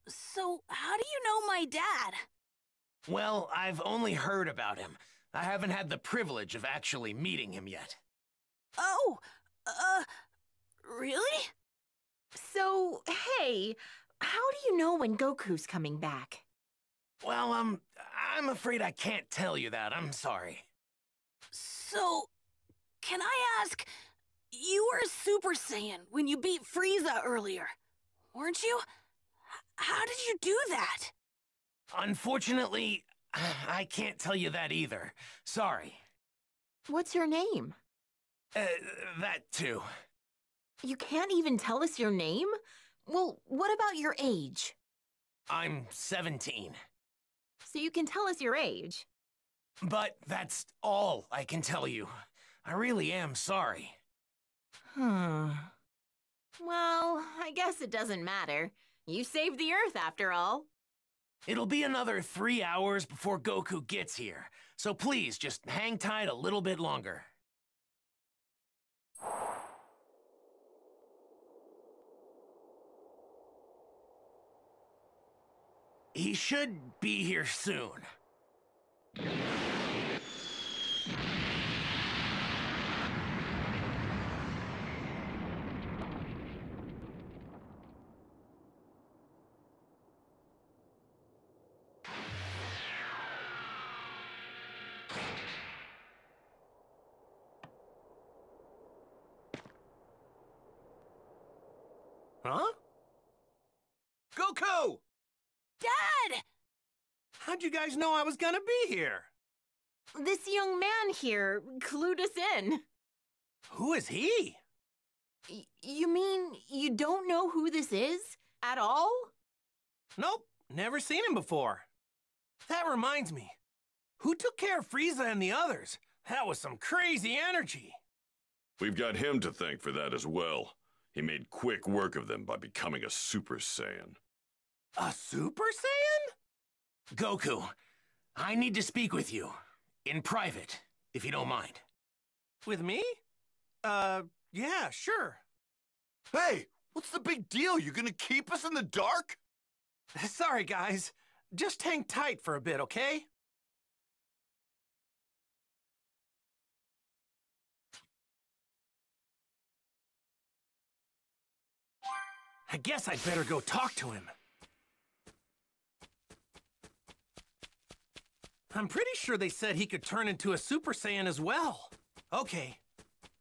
So how do you know my dad? Well, I've only heard about him. I haven't had the privilege of actually meeting him yet. Oh, really? So, hey, how do you know when Goku's coming back? Well, I'm afraid I can't tell you that. I'm sorry. So, can I ask, you were a Super Saiyan when you beat Frieza earlier, weren't you? How did you do that? Unfortunately, I can't tell you that either. Sorry. What's your name? That too. You can't even tell us your name? Well, what about your age? I'm 17. So you can tell us your age. But that's all I can tell you. I really am sorry. Well, I guess it doesn't matter. You saved the Earth after all. It'll be another 3 hours before Goku gets here, so please just hang tight a little bit longer. He should be here soon. Huh? Goku! Dad! How'd you guys know I was gonna be here? This young man here clued us in. Who is he? You mean you don't know who this is? At all? Nope, never seen him before. That reminds me. Who took care of Frieza and the others? That was some crazy energy. We've got him to thank for that as well. He made quick work of them by becoming a Super Saiyan. A Super Saiyan? Goku, I need to speak with you. In private, if you don't mind. With me? Yeah, sure. Hey, what's the big deal? You gonna keep us in the dark? Sorry, guys. Just hang tight for a bit, okay? I guess I'd better go talk to him. I'm pretty sure they said he could turn into a Super Saiyan as well. Okay,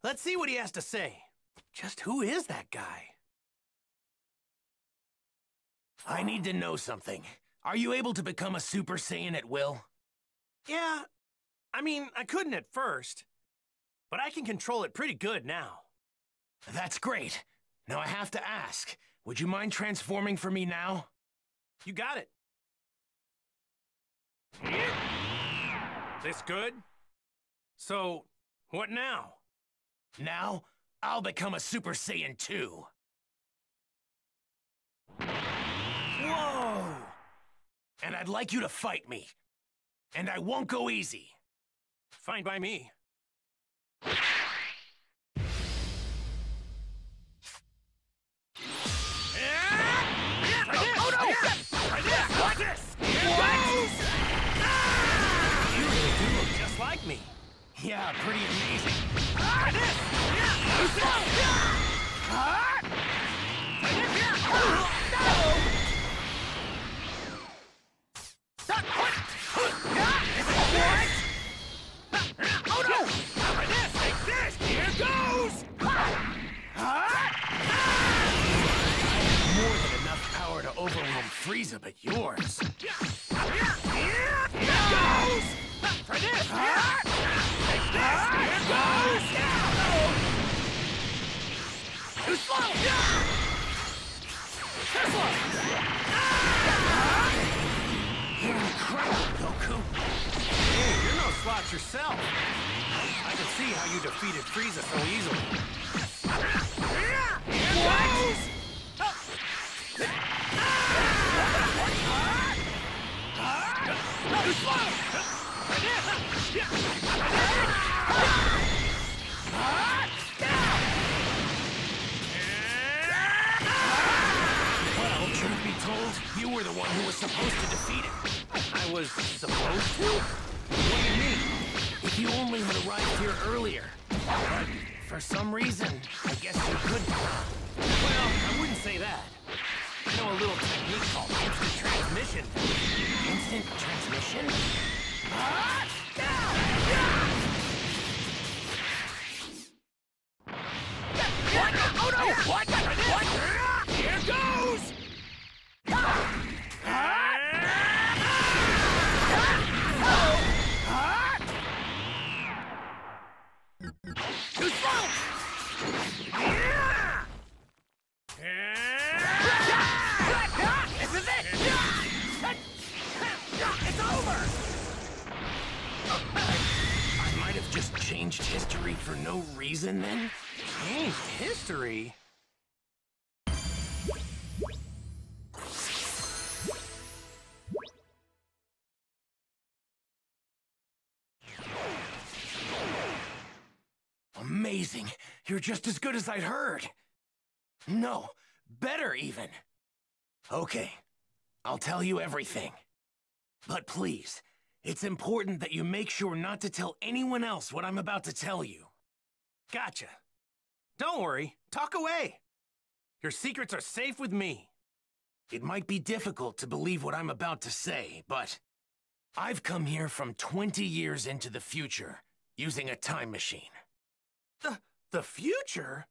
let's see what he has to say. Just who is that guy? I need to know something. Are you able to become a Super Saiyan at will? Yeah, I mean, I couldn't at first, but I can control it pretty good now. That's great. Now I have to ask, would you mind transforming for me now? You got it. This good? So, what now? Now, I'll become a Super Saiyan 2. Whoa! And I'd like you to fight me. And I won't go easy. Fine by me. Watch this! You really do look just like me. Yeah, pretty amazing. More than enough power to overwhelm Frieza, but yours. You're incredible, Goku. Hey, you're no slouch yourself. I can see how you defeated Frieza so easily. You were the one who was supposed to defeat it. I was supposed to? What do you mean? If you only had arrived here earlier. But for some reason, I guess you couldn't. Well, I wouldn't say that. I know a little technique called instant transmission. Instant transmission? What? Oh no! What? Here goes! Too slow! This is it! It's over! I might have just changed history for no reason then? Changed history? Amazing. You're just as good as I'd heard. No, better even. Okay, I'll tell you everything. But please, it's important that you make sure not to tell anyone else what I'm about to tell you. Gotcha. Don't worry. Talk away. Your secrets are safe with me. It might be difficult to believe what I'm about to say, but I've come here from 20 years into the future using a time machine. The future?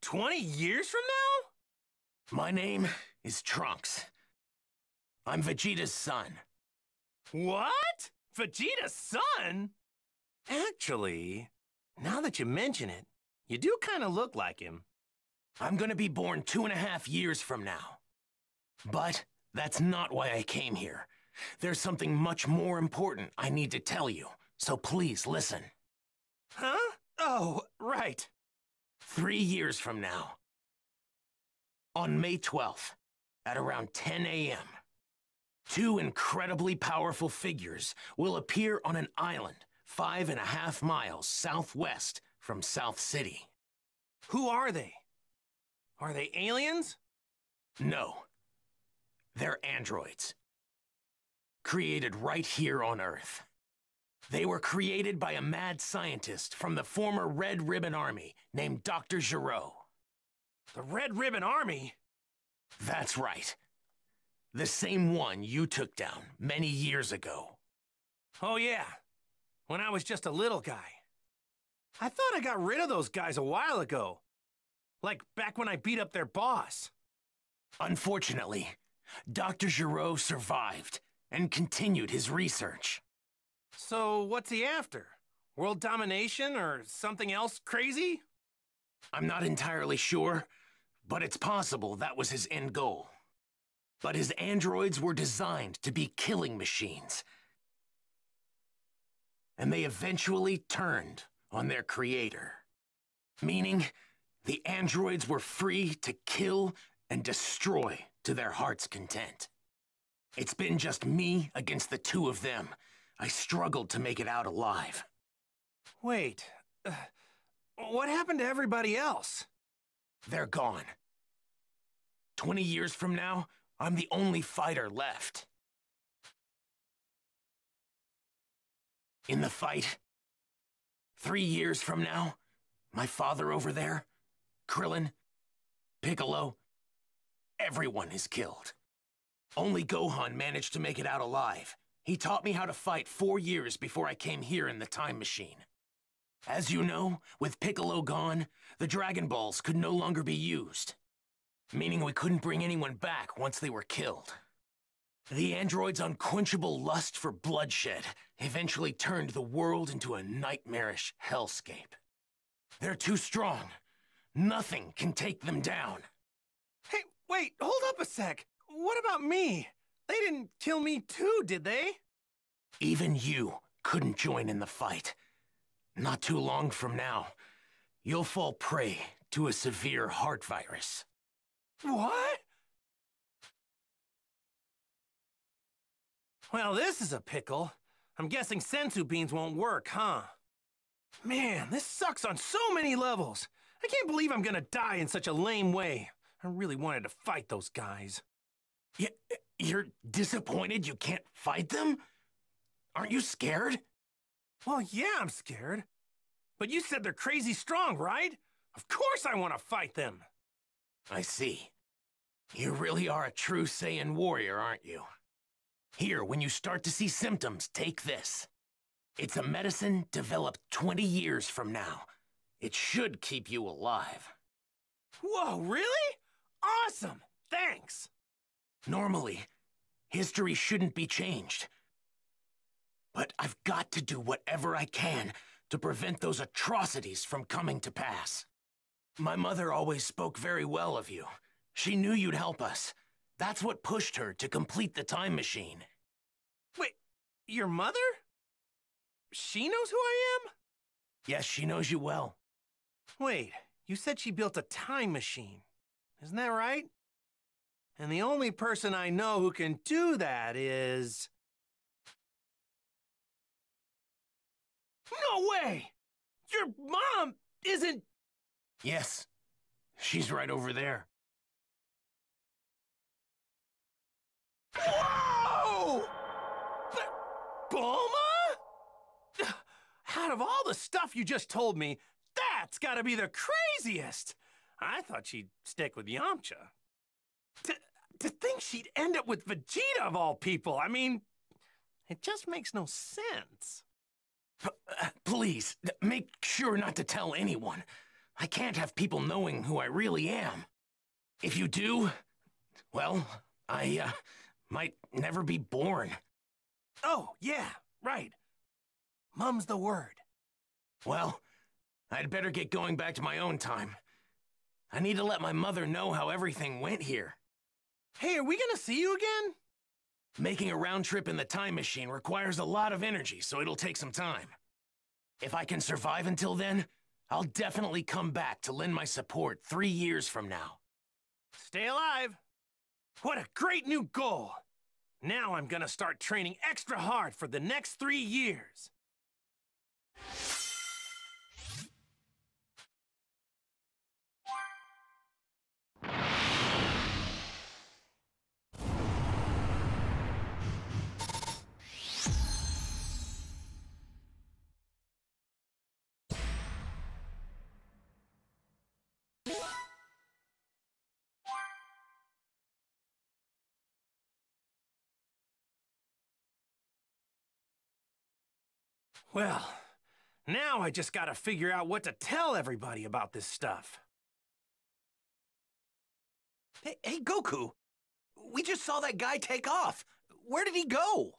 20 years from now? My name is Trunks. I'm Vegeta's son. What? Vegeta's son? Actually, now that you mention it, you do kind of look like him. I'm gonna be born 2.5 years from now. But that's not why I came here. There's something much more important I need to tell you, so please listen. Huh? Oh, right. 3 years from now, on May 12th, at around 10 a.m., 2 incredibly powerful figures will appear on an island 5.5 miles southwest from South City. Who are they? Are they aliens? No. They're androids. Created right here on Earth. They were created by a mad scientist from the former Red Ribbon Army named Dr. Gero. The Red Ribbon Army? That's right. The same one you took down many years ago. Oh yeah, when I was just a little guy. I thought I got rid of those guys a while ago. Like back when I beat up their boss. Unfortunately, Dr. Gero survived and continued his research. So what's he after? World domination or something else crazy? I'm not entirely sure, but it's possible that was his end goal. But his androids were designed to be killing machines. And they eventually turned on their creator. Meaning, the androids were free to kill and destroy to their heart's content. It's been just me against the 2 of them. I struggled to make it out alive. Wait, what happened to everybody else? They're gone. 20 years from now, I'm the only fighter left. In the fight, 3 years from now, my father over there, Krillin, Piccolo, everyone is killed. Only Gohan managed to make it out alive. He taught me how to fight 4 years before I came here in the time machine. As you know, with Piccolo gone, the Dragon Balls could no longer be used. Meaning we couldn't bring anyone back once they were killed. The android's unquenchable lust for bloodshed eventually turned the world into a nightmarish hellscape. They're too strong. Nothing can take them down. Hey, wait, hold up a sec. What about me? They didn't kill me too, did they? Even you couldn't join in the fight. Not too long from now, you'll fall prey to a severe heart virus. What? Well, this is a pickle. I'm guessing sensu beans won't work, huh? Man, this sucks on so many levels. I can't believe I'm gonna die in such a lame way. I really wanted to fight those guys. You're disappointed you can't fight them? Aren't you scared? Well, yeah, I'm scared. But you said they're crazy strong, right? Of course I want to fight them. I see. You really are a true Saiyan warrior, aren't you? Here, when you start to see symptoms, take this. It's a medicine developed 20 years from now. It should keep you alive. Whoa, really? Awesome! Thanks! Normally, history shouldn't be changed. But I've got to do whatever I can to prevent those atrocities from coming to pass. My mother always spoke very well of you. She knew you'd help us. That's what pushed her to complete the time machine. Wait, your mother? She knows who I am? Yes, she knows you well. Wait, you said she built a time machine. Isn't that right? And the only person I know who can do that is... No way! Your mom isn't... Yes, she's right over there. Whoa! Bulma? Out of all the stuff you just told me, that's gotta be the craziest! I thought she'd stick with Yamcha. To think she'd end up with Vegeta of all people, I mean, it just makes no sense. Please, make sure not to tell anyone. I can't have people knowing who I really am. If you do, well, I, might never be born. Oh, yeah, right. Mum's the word. Well, I'd better get going back to my own time. I need to let my mother know how everything went here. Hey, are we gonna see you again? Making a round trip in the time machine requires a lot of energy, so it'll take some time. If I can survive until then, I'll definitely come back to lend my support 3 years from now. Stay alive. What a great new goal. Now I'm gonna start training extra hard for the next 3 years. Well, now I just gotta figure out what to tell everybody about this stuff. Hey, Goku. We just saw that guy take off. Where did he go?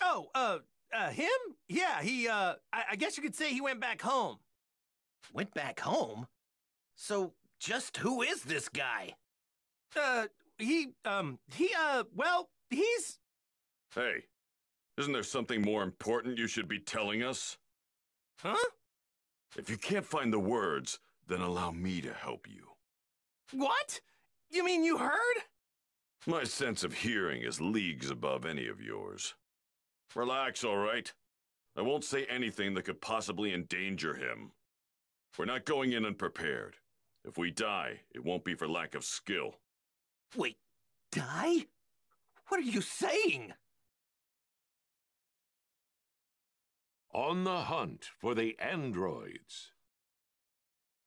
Oh, him? Yeah, I guess you could say he went back home. Went back home? So, just who is this guy? Well, he's... Hey, isn't there something more important you should be telling us? Huh? If you can't find the words, then allow me to help you. What? You mean you heard? My sense of hearing is leagues above any of yours. Relax, all right? I won't say anything that could possibly endanger him. We're not going in unprepared. If we die, it won't be for lack of skill. Wait, die? What are you saying? On the hunt for the androids.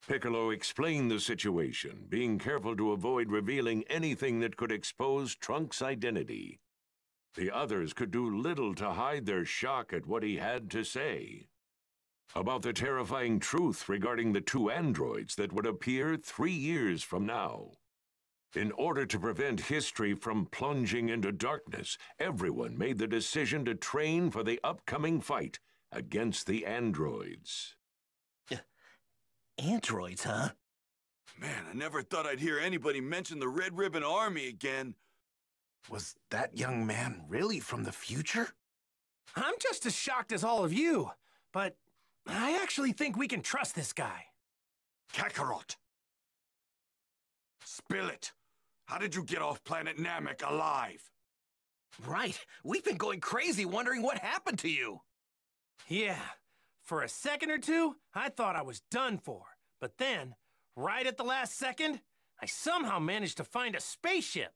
Piccolo explained the situation, being careful to avoid revealing anything that could expose Trunks' identity. The others could do little to hide their shock at what he had to say. About the terrifying truth regarding the 2 androids that would appear 3 years from now. In order to prevent history from plunging into darkness, everyone made the decision to train for the upcoming fight against the androids. Androids, huh? Man, I never thought I'd hear anybody mention the Red Ribbon Army again. Was that young man really from the future? I'm just as shocked as all of you, but I actually think we can trust this guy. Kakarot! Spill it! How did you get off planet Namek alive? Right. We've been going crazy wondering what happened to you. Yeah, for a second or two, I thought I was done for. But then, right at the last second, I somehow managed to find a spaceship.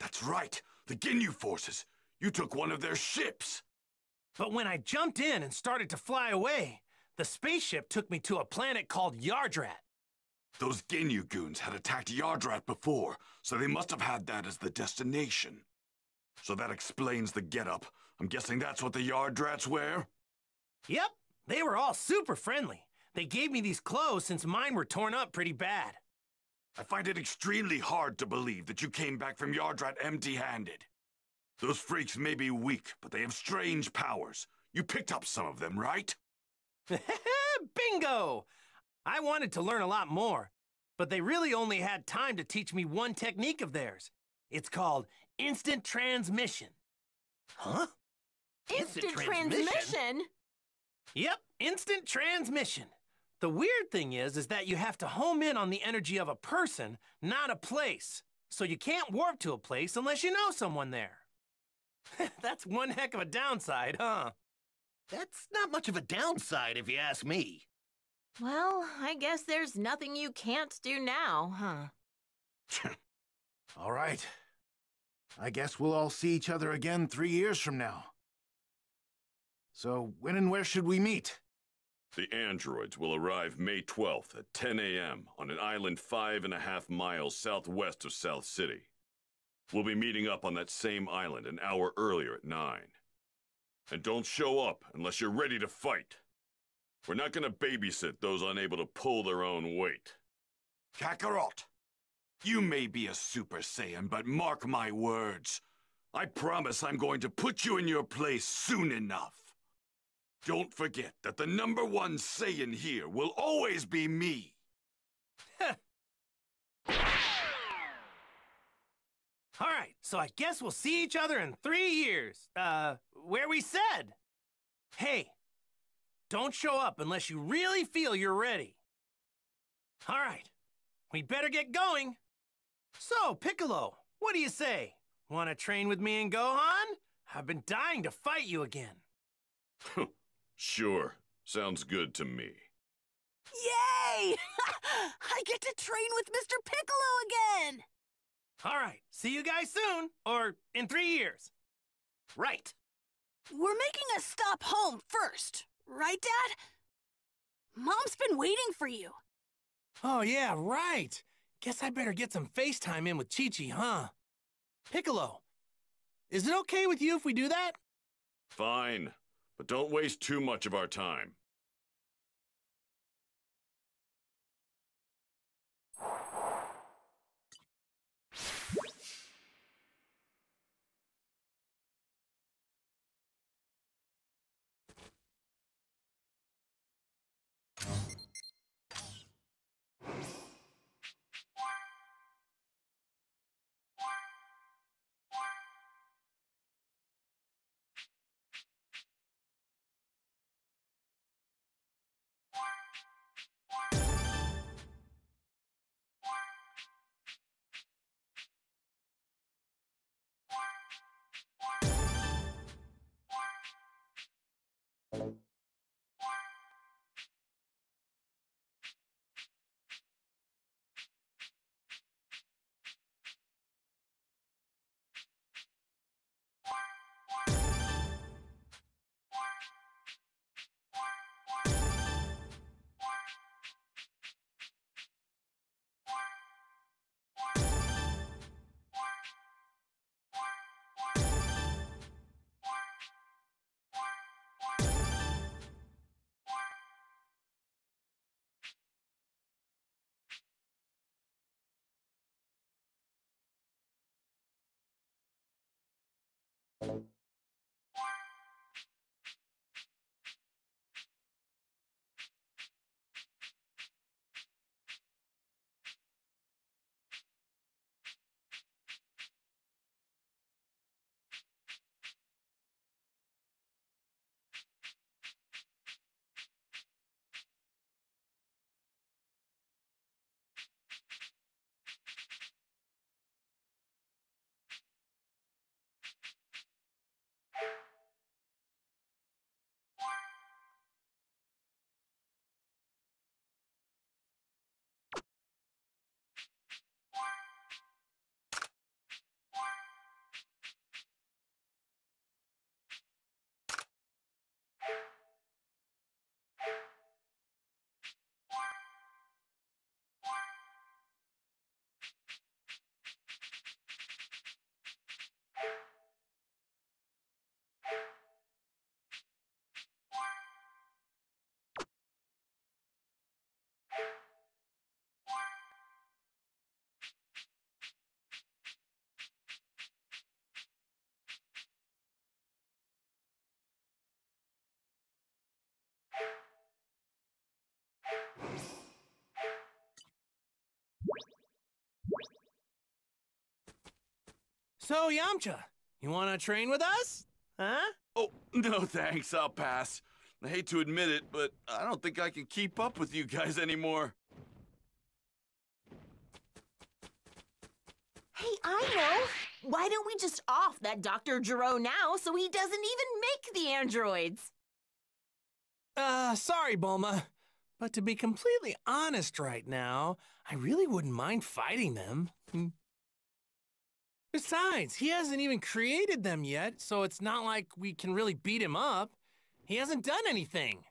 That's right, the Ginyu forces. You took one of their ships. But when I jumped in and started to fly away, the spaceship took me to a planet called Yardrat. Those Ginyu goons had attacked Yardrat before, so they must have had that as the destination. So that explains the getup. I'm guessing that's what the Yardrats wear? Yep, they were all super friendly. They gave me these clothes since mine were torn up pretty bad. I find it extremely hard to believe that you came back from Yardrat empty-handed. Those freaks may be weak, but they have strange powers. You picked up some of them, right? Bingo! I wanted to learn a lot more, but they really only had time to teach me one technique of theirs. It's called instant transmission. Huh? Instant transmission? Yep, instant transmission. The weird thing is that you have to home in on the energy of a person, not a place. So you can't warp to a place unless you know someone there. That's one heck of a downside, huh? That's not much of a downside if you ask me. Well, I guess there's nothing you can't do now, huh? All right. I guess we'll all see each other again 3 years from now. So, when and where should we meet? The androids will arrive May 12th at 10 a.m. on an island 5.5 miles southwest of South City. We'll be meeting up on that same island an hour earlier at 9. And don't show up unless you're ready to fight. We're not gonna babysit those unable to pull their own weight. Kakarot, you may be a Super Saiyan, but mark my words. I promise I'm going to put you in your place soon enough. Don't forget that the #1 Saiyan here will always be me. All right, so I guess we'll see each other in 3 years. Where we said. Hey, don't show up unless you really feel you're ready. All right, we better get going. So, Piccolo, what do you say? Want to train with me and Gohan? I've been dying to fight you again. Sure, sounds good to me. Yay! I get to train with Mr. Piccolo again! All right, see you guys soon, or in 3 years. Right. We're making a stop home first, right, Dad? Mom's been waiting for you. Oh, yeah, right. Guess I better get some FaceTime in with Chi-Chi, huh? Piccolo, is it okay with you if we do that? Fine, but don't waste too much of our time. So, Yamcha, you want to train with us? Huh? Oh, no thanks, I'll pass. I hate to admit it, but I don't think I can keep up with you guys anymore. Hey, I know! Why don't we just off that Dr. Gero now so he doesn't even make the androids? Sorry, Bulma. But to be completely honest right now, I really wouldn't mind fighting them. Besides, he hasn't even created them yet, so it's not like we can really beat him up. He hasn't done anything.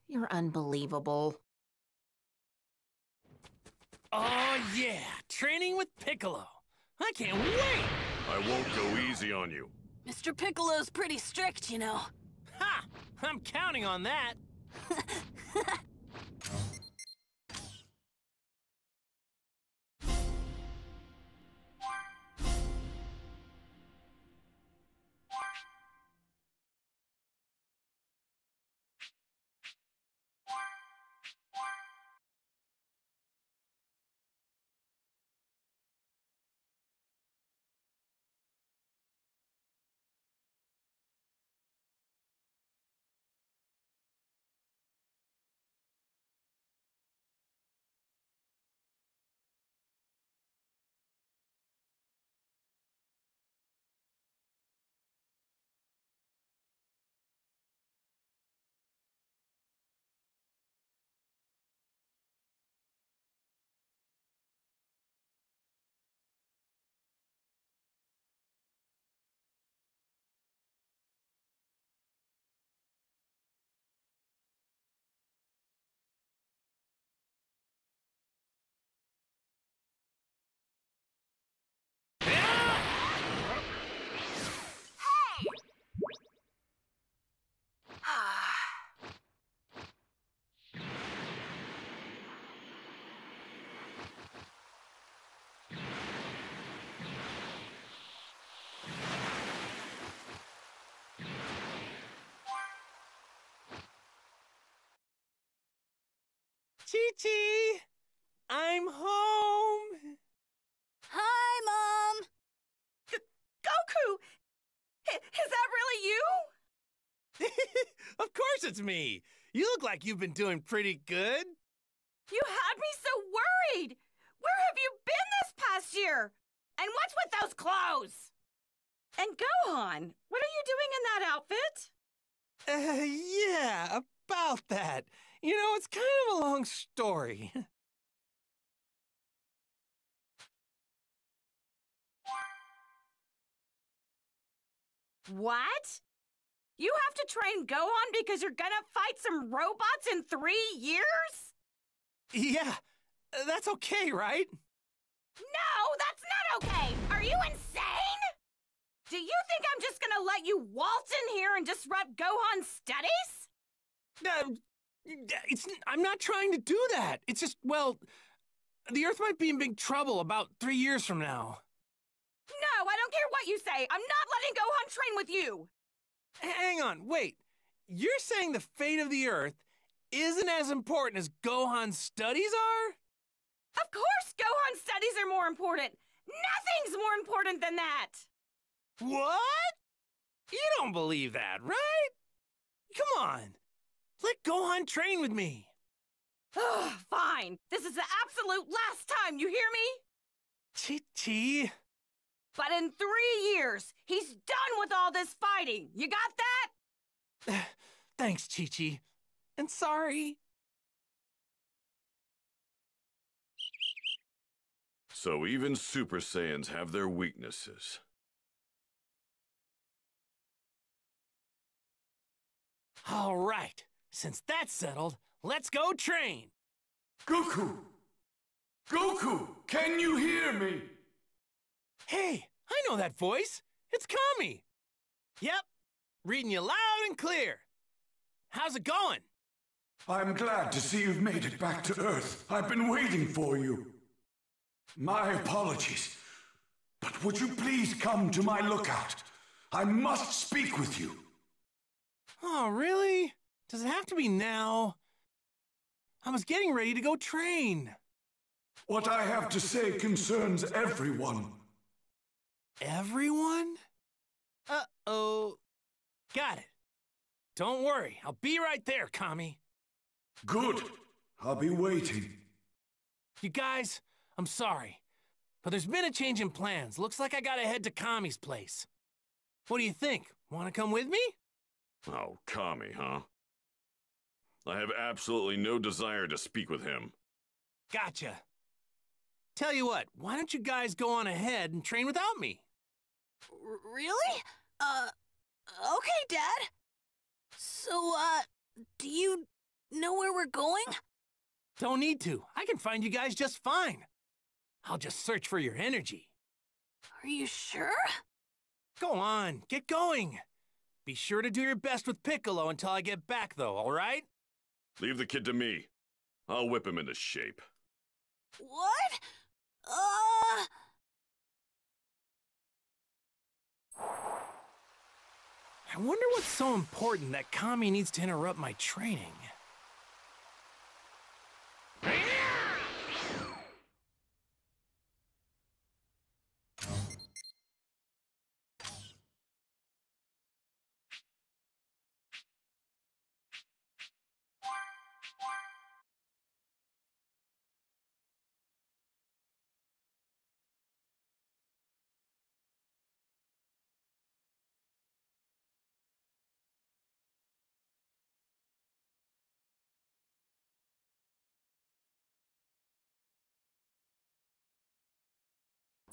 You're unbelievable. Oh, yeah, training with Piccolo. I can't wait! I won't go easy on you. Mr. Piccolo's pretty strict, you know. Ha! I'm counting on that. Chi-Chi! I'm home! Hi, Mom! Goku! Is that really you? Of course it's me! You look like you've been doing pretty good. You had me so worried! Where have you been this past year? And what's with those clothes? And Gohan, what are you doing in that outfit? Yeah, about that. You know, it's kind of a long story. What? You have to train Gohan because you're gonna fight some robots in 3 years? Yeah, that's okay, right? No, that's not okay! Are you insane? Do you think I'm just gonna let you waltz in here and disrupt Gohan's studies? I'm not trying to do that. It's just, well, the Earth might be in big trouble about 3 years from now. No, I don't care what you say. I'm not letting Gohan train with you. Hang on, wait. You're saying the fate of the Earth isn't as important as Gohan's studies are? Of course Gohan's studies are more important. Nothing's more important than that. What? You don't believe that, right? Come on. Let Gohan train with me. Ugh, fine. This is the absolute last time, you hear me? Chi-Chi. But in 3 years, he's done with all this fighting. You got that? Thanks, Chi-Chi. And sorry. So even Super Saiyans have their weaknesses. All right. Since that's settled, let's go train. Goku! Goku! Can you hear me? Hey, I know that voice. It's Kami. Yep, reading you loud and clear. How's it going? I'm glad to see you've made it back to Earth. I've been waiting for you. My apologies, but would you please come to my lookout? I must speak with you. Oh, really? Does it have to be now? I was getting ready to go train. What I have to say concerns everyone. Everyone? Uh-oh. Got it. Don't worry, I'll be right there, Kami. Good. I'll be waiting. You guys, I'm sorry, but there's been a change in plans. Looks like I gotta head to Kami's place. What do you think? Wanna come with me? Oh, Kami, huh? I have absolutely no desire to speak with him. Gotcha. Tell you what, why don't you guys go on ahead and train without me? Really? Okay, Dad. So, do you know where we're going? Don't need to. I can find you guys just fine. I'll just search for your energy. Are you sure? Go on, get going. Be sure to do your best with Piccolo until I get back, though, all right? Leave the kid to me. I'll whip him into shape. What? I wonder what's so important that Kami needs to interrupt my training.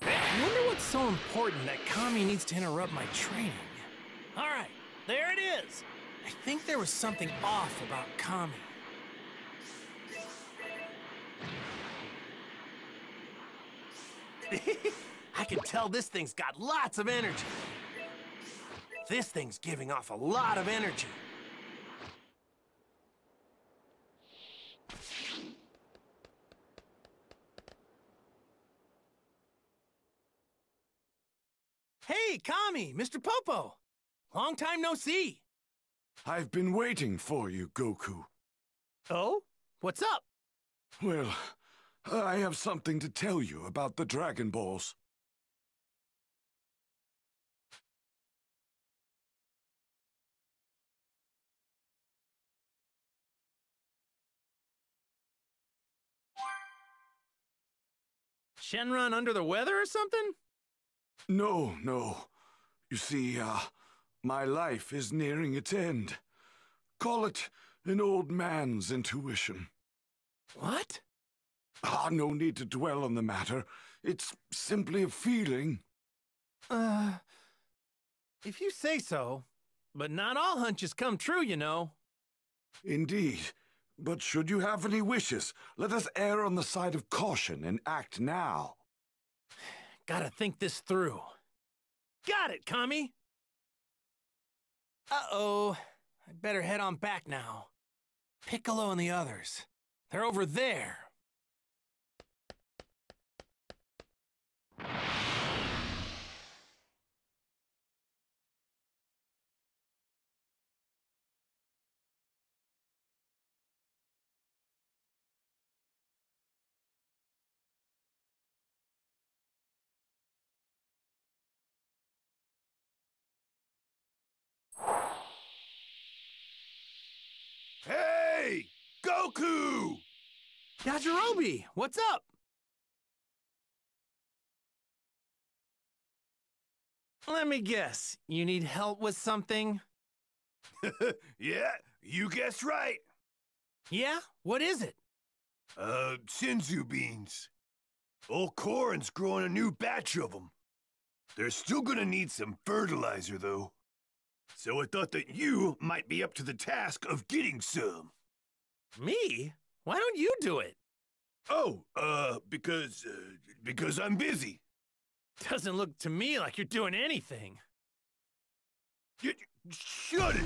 I wonder what's so important that Kami needs to interrupt my training. All right, there it is. I think there was something off about Kami. I can tell this thing's got lots of energy. This thing's giving off a lot of energy. Hey, Kami, Mr. Popo. Long time no see. I've been waiting for you, Goku. Oh? What's up? Well, I have something to tell you about the Dragon Balls. Shenron under the weather or something? No, no. You see, my life is nearing its end. Call it an old man's intuition. What? No need to dwell on the matter. It's simply a feeling. If you say so. But not all hunches come true, you know. Indeed. But should you have any wishes, let us err on the side of caution and act now. Gotta think this through. Got it, Kami! Uh-oh. I'd better head on back now. Piccolo and the others. They're over there. Hey! Goku! Yajirobe, what's up? Let me guess. You need help with something? Yeah, you guessed right. Yeah? What is it? Senzu beans. Old Korin's growing a new batch of them. They're still gonna need some fertilizer, though. So I thought that you might be up to the task of getting some. Me? Why don't you do it? Oh, because I'm busy. Doesn't look to me like you're doing anything. Shut it!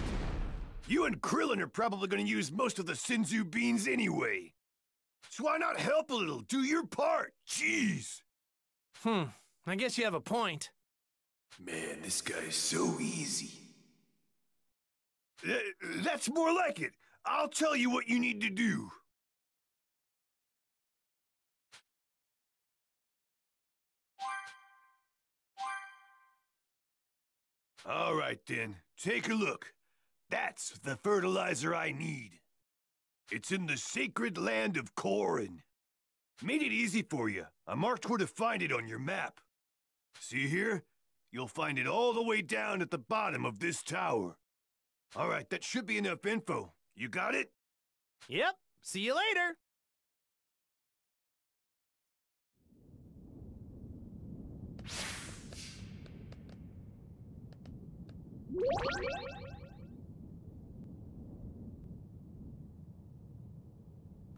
You and Krillin are probably gonna use most of the Senzu beans anyway. So why not help a little? Do your part. Jeez. I guess you have a point. Man, this guy's so easy. That's more like it. I'll tell you what you need to do. All right, then. Take a look. That's the fertilizer I need. It's in the sacred land of Korin. Made it easy for you. I marked where to find it on your map. See here? You'll find it all the way down at the bottom of this tower. All right, that should be enough info. You got it? Yep. See you later.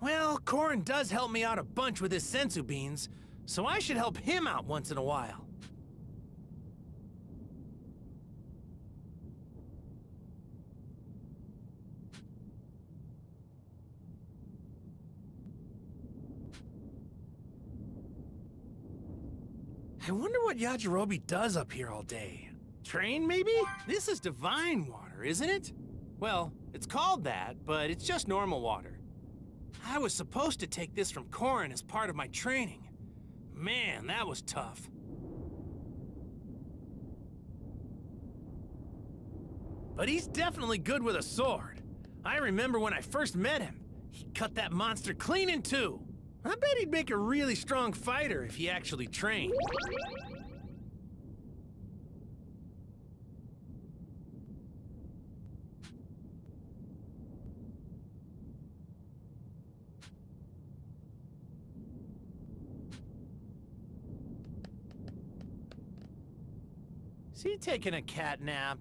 Well, Korin does help me out a bunch with his sensu beans, so I should help him out once in a while. I wonder what Yajirobe does up here all day. Train, maybe? This is divine water, isn't it? Well, it's called that, but it's just normal water. I was supposed to take this from Korin as part of my training. Man, that was tough. But he's definitely good with a sword. I remember when I first met him, he cut that monster clean in two. I bet he'd make a really strong fighter if he actually trained. Is he taking a cat nap?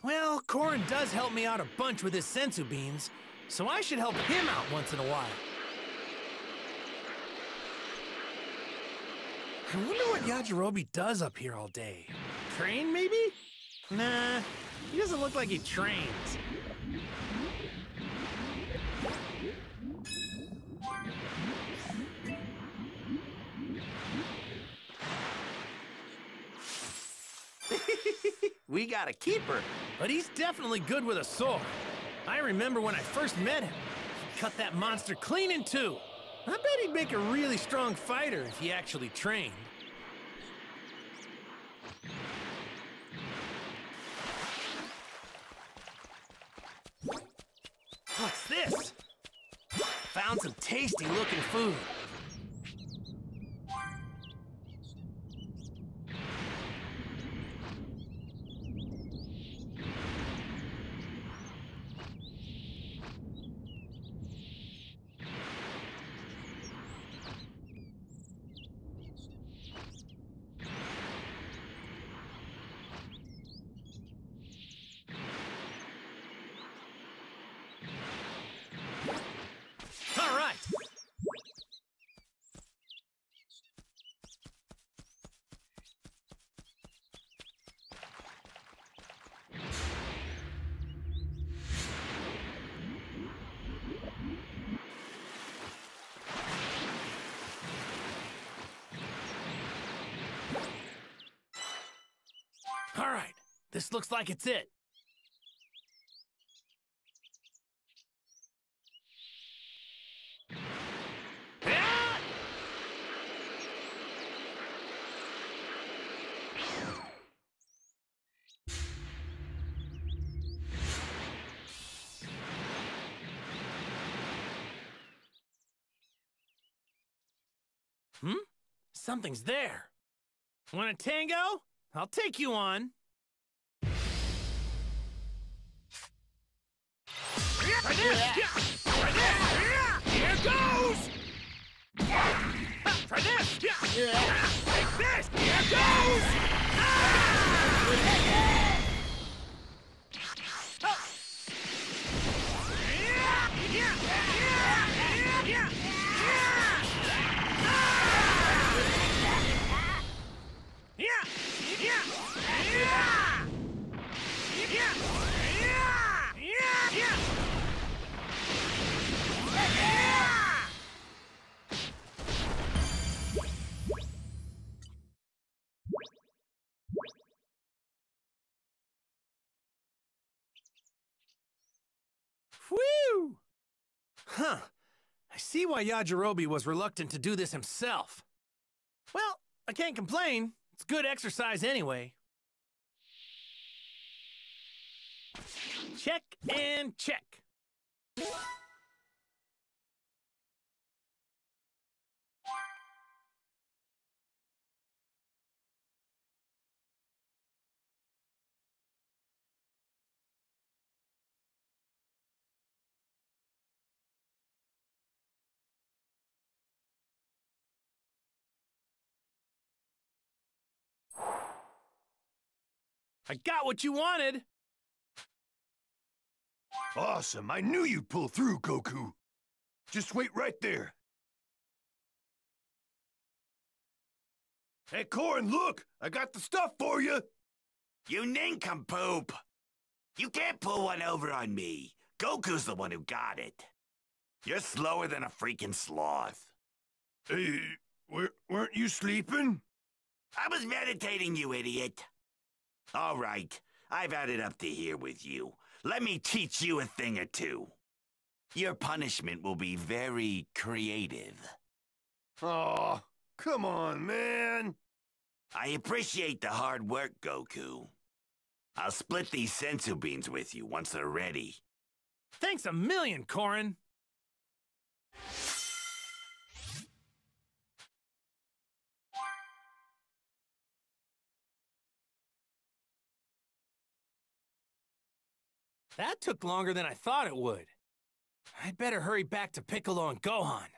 Well, Korin does help me out a bunch with his sensu beans, so I should help him out once in a while. I wonder what Yajirobe does up here all day. Train, maybe? Nah, he doesn't look like he trains. We got a keeper, but he's definitely good with a sword. I remember when I first met him, he cut that monster clean in two. I bet he'd make a really strong fighter if he actually trained. What's this? Found some tasty-looking food. All right, this looks like it's it. Something's there. Want a tango? I'll take you on. For this! For this! Here goes! For this! Take this! Here goes! Whew! Huh. I see why Yajirobe was reluctant to do this himself. Well, I can't complain. It's good exercise anyway. Check and check. I got what you wanted! Awesome, I knew you'd pull through, Goku. Just wait right there. Hey, Korin, look! I got the stuff for you! You nincompoop! You can't pull one over on me. Goku's the one who got it. You're slower than a freaking sloth. Hey, weren't you sleeping? I was meditating, you idiot. All right, I've had it up to here with you. Let me teach you a thing or two. Your punishment will be very creative. Aw, come on, man. I appreciate the hard work, Goku. I'll split these senzu beans with you once they're ready. Thanks a million, Korin. That took longer than I thought it would. I'd better hurry back to Piccolo and Gohan.